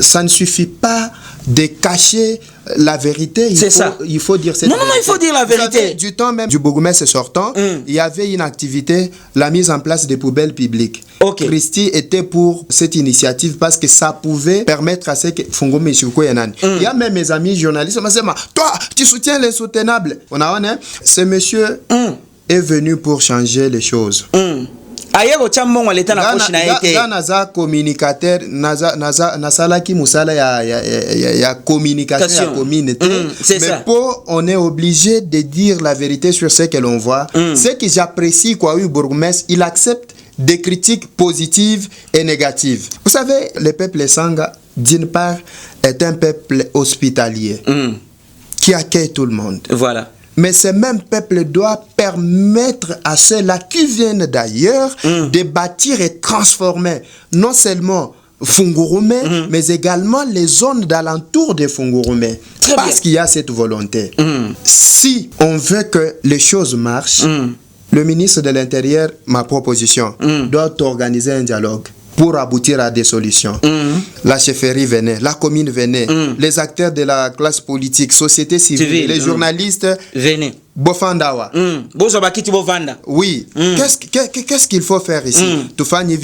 ça ne suffit pas de cacher la vérité. Il faut dire cette vérité. Non, il faut dire la vérité. Savez, du temps même du bourgmestre sortant, il y avait une activité, la mise en place des poubelles publiques. Christy était pour cette initiative parce que ça pouvait permettre à ce que Fungome Isuko Yanan. Il y a même mes amis journalistes, toi, tu soutiens l'insoutenable. Ce monsieur est venu pour changer les choses. Naza communicateur nasalaki musala ya communication ya communauté, mais on est obligé de dire la vérité sur ce que l'on voit. Ce que j'apprécie quoi oui bourgmestre, il accepte des critiques positives et négatives. Vous savez, le peuple Sanga d'une part est un peuple hospitalier qui accueille tout le monde. Voilà. Mais ce même peuple doit permettre à ceux-là qui viennent d'ailleurs de bâtir et transformer non seulement Fungurume, mais également les zones d'alentour de Fungurume. Parce qu'il y a cette volonté. Si on veut que les choses marchent, le ministre de l'Intérieur, ma proposition, doit organiser un dialogue pour aboutir à des solutions. La chefferie venait, la commune venait, les acteurs de la classe politique, société civile, les journalistes venaient. Bofandawa. Oui. Qu'est-ce qu'il faut faire ici? Toufani,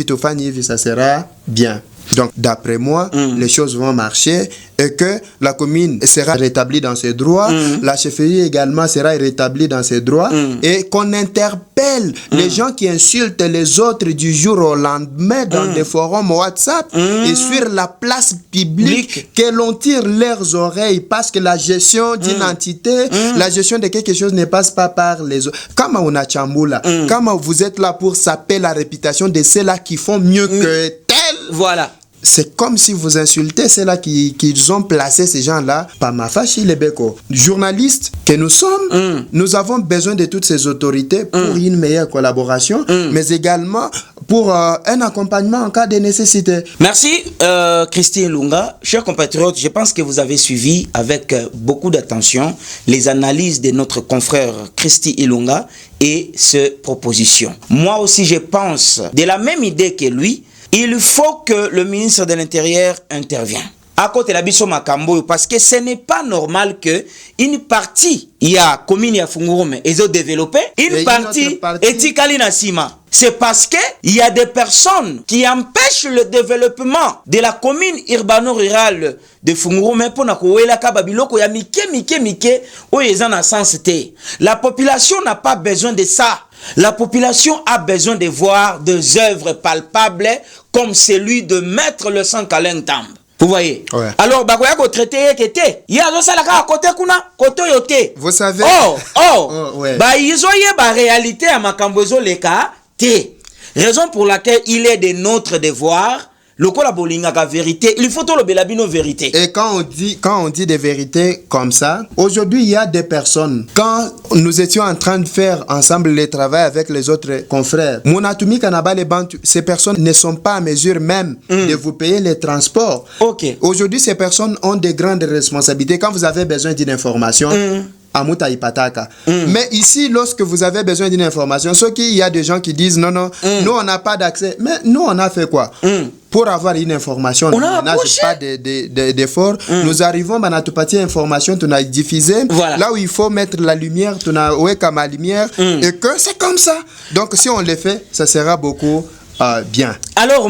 ça sera bien. Donc, d'après moi, les choses vont marcher et que la commune sera rétablie dans ses droits, la chefferie également sera rétablie dans ses droits et qu'on interpelle les gens qui insultent les autres du jour au lendemain dans des forums WhatsApp et sur la place publique, que l'on tire leurs oreilles parce que la gestion d'une entité, la gestion de quelque chose ne passe pas par les autres. Comme on a Chambula, comme vous êtes là pour saper la réputation de ceux-là qui font mieux que tel. Voilà. C'est comme si vous insultez ceux-là qui ont placé ces gens-là. Pas ma fachi les béco. Journalistes que nous sommes, nous avons besoin de toutes ces autorités pour une meilleure collaboration, mais également pour un accompagnement en cas de nécessité. Merci Christy Ilunga. Chers compatriotes, je pense que vous avez suivi avec beaucoup d'attention les analyses de notre confrère Christy Ilunga et ses propositions. Moi aussi, je pense de la même idée que lui. Il faut que le ministre de l'Intérieur intervienne. À côté de la biso makambo, parce que ce n'est pas normal que une partie, il y a commune ya Fungurume, ils ont développé, une partie etikali na sima. C'est parce que il y a des personnes qui empêchent le développement de la commune urbano-rurale de Fungurume pour na kowela ka babiloko ya mike o ezana sensité. La population n'a pas besoin de ça. La population a besoin de voir des œuvres palpables comme celui de Maître le Sankaleng Tamb. Vous voyez? Alors, bakoya ko traité kete. Ya zo sala ka côté kuna, côté yote. Vous savez? Ba izoye ba réalité à makambozo leka te. Raison pour laquelle il est de notre devoir le collabolinga la vérité, il faut tout le belabino vérité. Et quand on dit des vérités comme ça, aujourd'hui il y a des personnes. Quand nous étions en train de faire ensemble le travail avec les autres confrères, Monatumi Kanaba les Bantu, ces personnes ne sont pas à mesure même de vous payer les transports. Aujourd'hui ces personnes ont de grandes responsabilités. Quand vous avez besoin d'une information, Amuta Ipataka. Mais ici, lorsque vous avez besoin d'une information, ce qu'il y a des gens qui disent non, nous on n'a pas d'accès. Mais nous on a fait quoi? Pour avoir une information, on n'a pas d'effort. Nous arrivons à notre information, tu as diffusé. Là où il faut mettre la lumière, tu as ma lumière. Et que c'est comme ça. Donc si on le fait, ça sera beaucoup bien. Alors,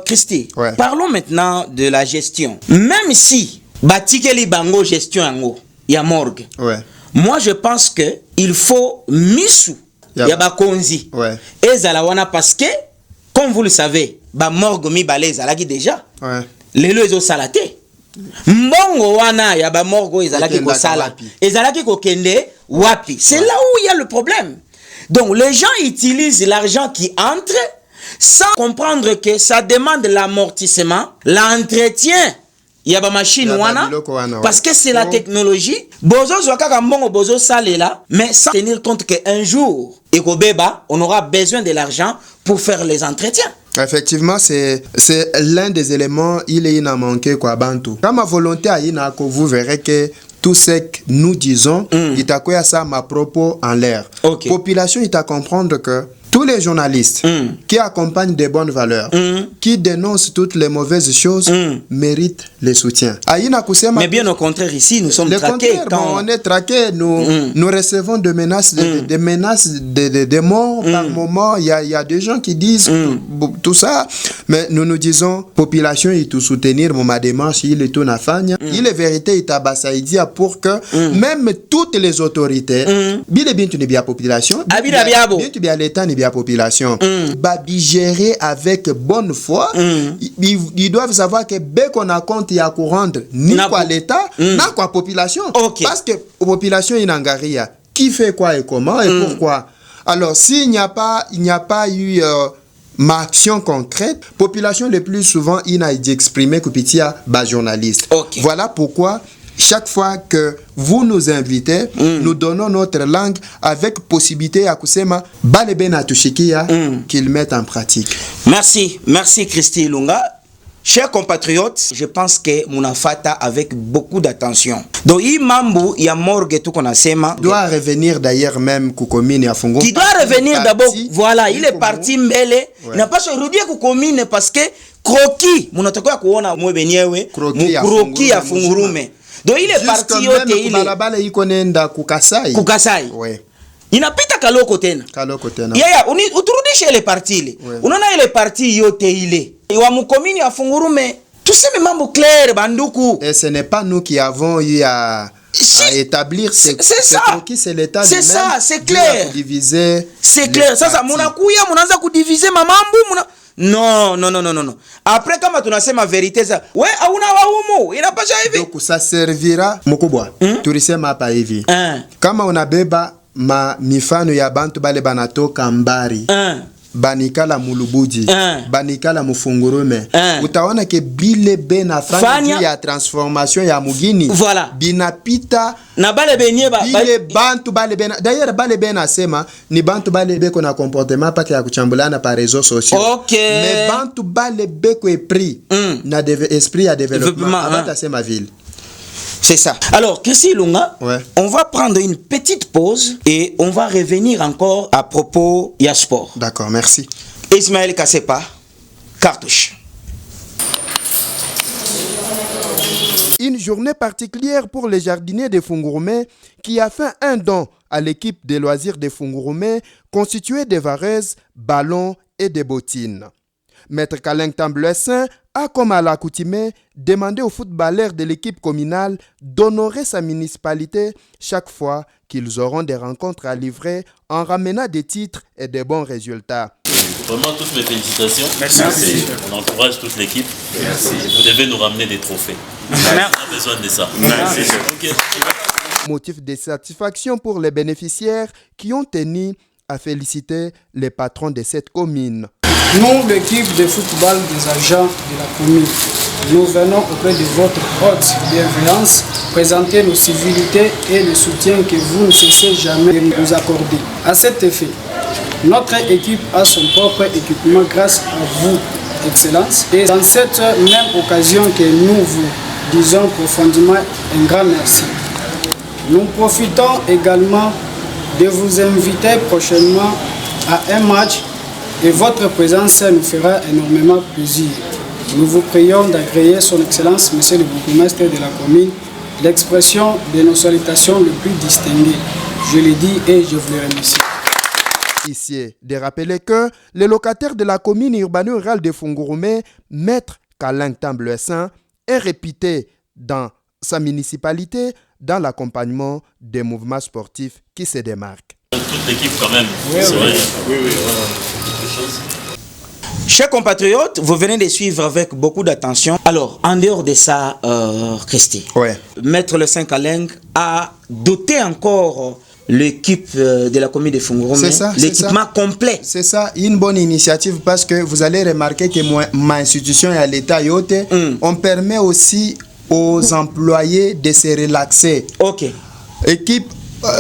Christy, parlons maintenant de la gestion. Même si, Batikeli Bango gestion, il y a morgue. Moi, je pense que il faut misu yabakonzi. Et zalawana parce que, comme vous le savez, ba morgue mi balé zalaki déjà. Les lois ont salaté. Mbongo wana yaba morgue zalaki ko sala. Ezalaki ko kende wapi. C'est là où il y a le problème. Donc les gens utilisent l'argent qui entre sans comprendre que ça demande l'amortissement, l'entretien. Il y a des machines parce que c'est la technologie. Bozo zwaka mbongo bozo salela, mais sans tenir compte qu'un jour, on aura besoin de l'argent pour faire les entretiens. Effectivement, c'est l'un des éléments, il est manqué quoi bantu. Quand ma volonté a vous verrez que tout ce que nous disons, il t'a quoi ça ma propos en l'air. Population, il t'a comprendre que tous les journalistes qui accompagnent des bonnes valeurs, qui dénoncent toutes les mauvaises choses, méritent le soutien. Mais bien au contraire, ici, nous sommes traqués. On est traqués, nous recevons des menaces, des menaces de mort par moment. Il y a des gens qui disent tout ça, mais nous disons, population, il tout soutenir, mon démarche, il est tout nafanya, il est vérité, il tabasaïdia pour que même toutes les autorités, bien tu n'es bien population, bien tu bien l'État, n'est bien population, gérer avec bonne foi, ils doivent savoir que dès qu'on a compte, il y a courant, ni quoi l'État, ni quoi population. Parce que la population, il n'a rien. Qui fait quoi et comment et pourquoi? Alors, s'il n'y a pas eu ma action concrète, population le plus souvent, il a exprimé que petit journaliste. Voilà pourquoi chaque fois que vous nous invitez, nous donnons notre langue avec possibilité à kusema bale bena tushikia qu'ils mettent en pratique. Merci Christy Ilunga. Chers compatriotes, je pense que Munafata avec beaucoup d'attention. Donc, il mambu ya morgue tout qu'on a sema doit revenir d'ailleurs même Kukomine à Fungo. Qui doit revenir d'abord. Voilà, il est parti mbele. Il n'a pas se redire Kukomine parce que croquis, munatoka kuona mwebenyewe, croquis à Fungurume. Donc il est parti yote ile. Balabala iko nenda Kukasai. Ouais. Inapita kaloko tena. Yeah, uturudishe ile parti ile. Unaona ile parti yote ile. Wa mukomini afungurume. Tuseme mambo clair banduku. Et ce n'est pas nous qui avons eu à établir c'est ça. C'est l'État c'est ça, c'est clair. Diviser. C'est clair. Sasa munakuya munaanza kudiviser mamambu Non. Après kama tunasema vérité ça. Ouais, hauna waumu. Inapasha hivi. Donc ça servira mkubwa. Tulisema hapa hivi. Kama unabeba mifano ya bantu bale banatoka mbari. Banikala mulubuji, banikala mufungurume. Utaona ke bile bena fanya ya transformation ya mugini. Voilà. Binapita na bale benye bile bantu bale bena. D'ailleurs bale bena sema ni bantu bale beko na comportement pake ya kuchambulana par réseaux sociaux. Mais bantu bale beko epris na esprit à développement. Abata sema ville. C'est ça. Alors, Christy Ilunga, on va prendre une petite pause et on va revenir encore à propos de sport. D'accord, merci. Ismaël Kassepa, cartouche. Une journée particulière pour les jardiniers de Fungurume qui a fait un don à l'équipe des loisirs de Fungurume constituée de vareuses, ballons et de bottines. Maître Kaleng Tamblesin a, comme à l'accoutumée, demandé aux footballeurs de l'équipe communale d'honorer sa municipalité chaque fois qu'ils auront des rencontres à livrer en ramenant des titres et des bons résultats. Vraiment, toutes mes félicitations. Merci. On encourage toute l'équipe. Merci. Vous devez nous ramener des trophées. On a besoin de ça. Merci. Okay. Motif de satisfaction pour les bénéficiaires qui ont tenu à féliciter les patrons de cette commune. Nous, l'équipe de football des agents de la commune, nous venons auprès de votre haute bienveillance présenter nos civilités et le soutien que vous ne cessez jamais de nous accorder. À cet effet, notre équipe a son propre équipement grâce à vous, Excellence. Et dans cette même occasion que nous vous disons profondément un grand merci. Nous profitons également de vous inviter prochainement à un match et votre présence nous fera énormément plaisir. Nous vous prions d'agréer son Excellence, Monsieur le bourgmestre de la commune, l'expression de nos salutations les plus distinguées. Je le dis et je vous le remercie. Ici, de rappeler que le locataire de la commune urbano-rurale de Fungurume, Maître Kaleng Tamblesin, est réputé dans sa municipalité dans l'accompagnement des mouvements sportifs qui se démarquent. Toute l'équipe quand même. Oui. Chers compatriotes, vous venez de suivre avec beaucoup d'attention. Alors, en dehors de ça, Christy, Maître le Saint Kaleng a doté encore l'équipe de la commune de Fungurume, l'équipement complet. C'est ça, une bonne initiative parce que vous allez remarquer que ma institution et à l'État, on permet aussi aux employés de se relaxer. Équipe,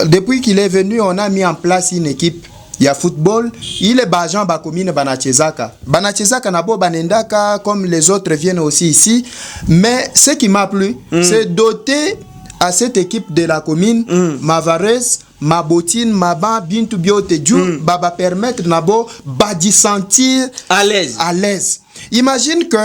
depuis qu'il est venu, on a mis en place une équipe. Il y a football, il est bajan bakomine banachezaka. Banachezaka nabo banendaka comme les autres viennent aussi ici. Mais ce qui m'a plu, c'est doter à cette équipe de la commune, Mavares, ma botine, ma ban, bintu biote djou, baba permettre nabo, badi sentir à l'aise. Imagine que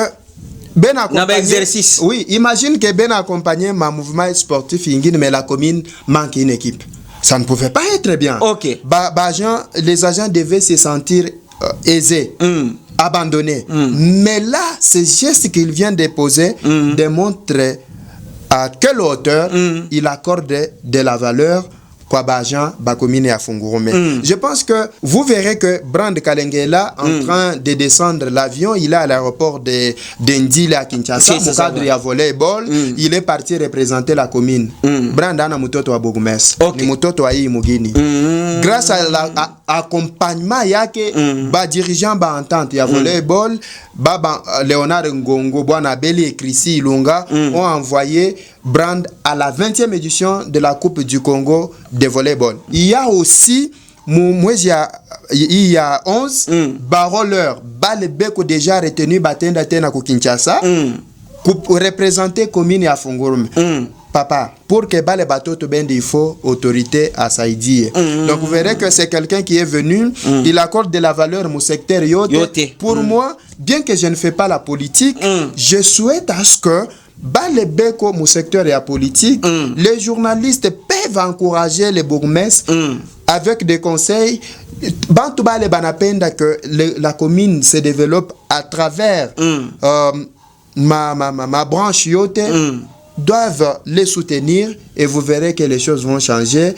ben accompagné, exercice. Oui, imagine que ben accompagné ma mouvement sportif ingine, mais la commune manque une équipe. Ça ne pouvait pas être bien. Ok. Les agents devaient se sentir aisés, abandonnés. Mais là, ce geste qu'il vient de poser démontre à quelle hauteur il accorde de la valeur quoi Bajan Bakomine à Fungurume. Je pense que vous verrez que Brand Kalengela en train de descendre l'avion, il est à l'aéroport de Ndile à Kinshasa, au cadre de volleyball, il est parti représenter la commune. Brand ana mutoto wa Bogumes, ni mutoto wa hii mugini. Grâce à l'accompagnement yake ba dirigeant ba entente ya volleyball, baba Léonard Ngongo, Bwana Beli et Chrissy Ilunga ont envoyé Brand à la 20e édition de la Coupe du Congo de volleyball. Il y a aussi il y a 11 baroleurs balebeko déjà retenu batenda tena ku Kinshasa pour représenter commune à Fungurume. Papa, pour que bale bateau te bende, il faut autorité à Saïdi. Donc vous verrez que c'est quelqu'un qui est venu, il accorde de la valeur au secteur yote. Pour moi, bien que je ne fais pas la politique, je souhaite à ce que Balebeko, mon secteur et la politique, les journalistes peuvent encourager les bourgmestres avec des conseils. Bantuba le banapenda que la commune se développe à travers ma branche yote doivent les soutenir et vous verrez que les choses vont changer.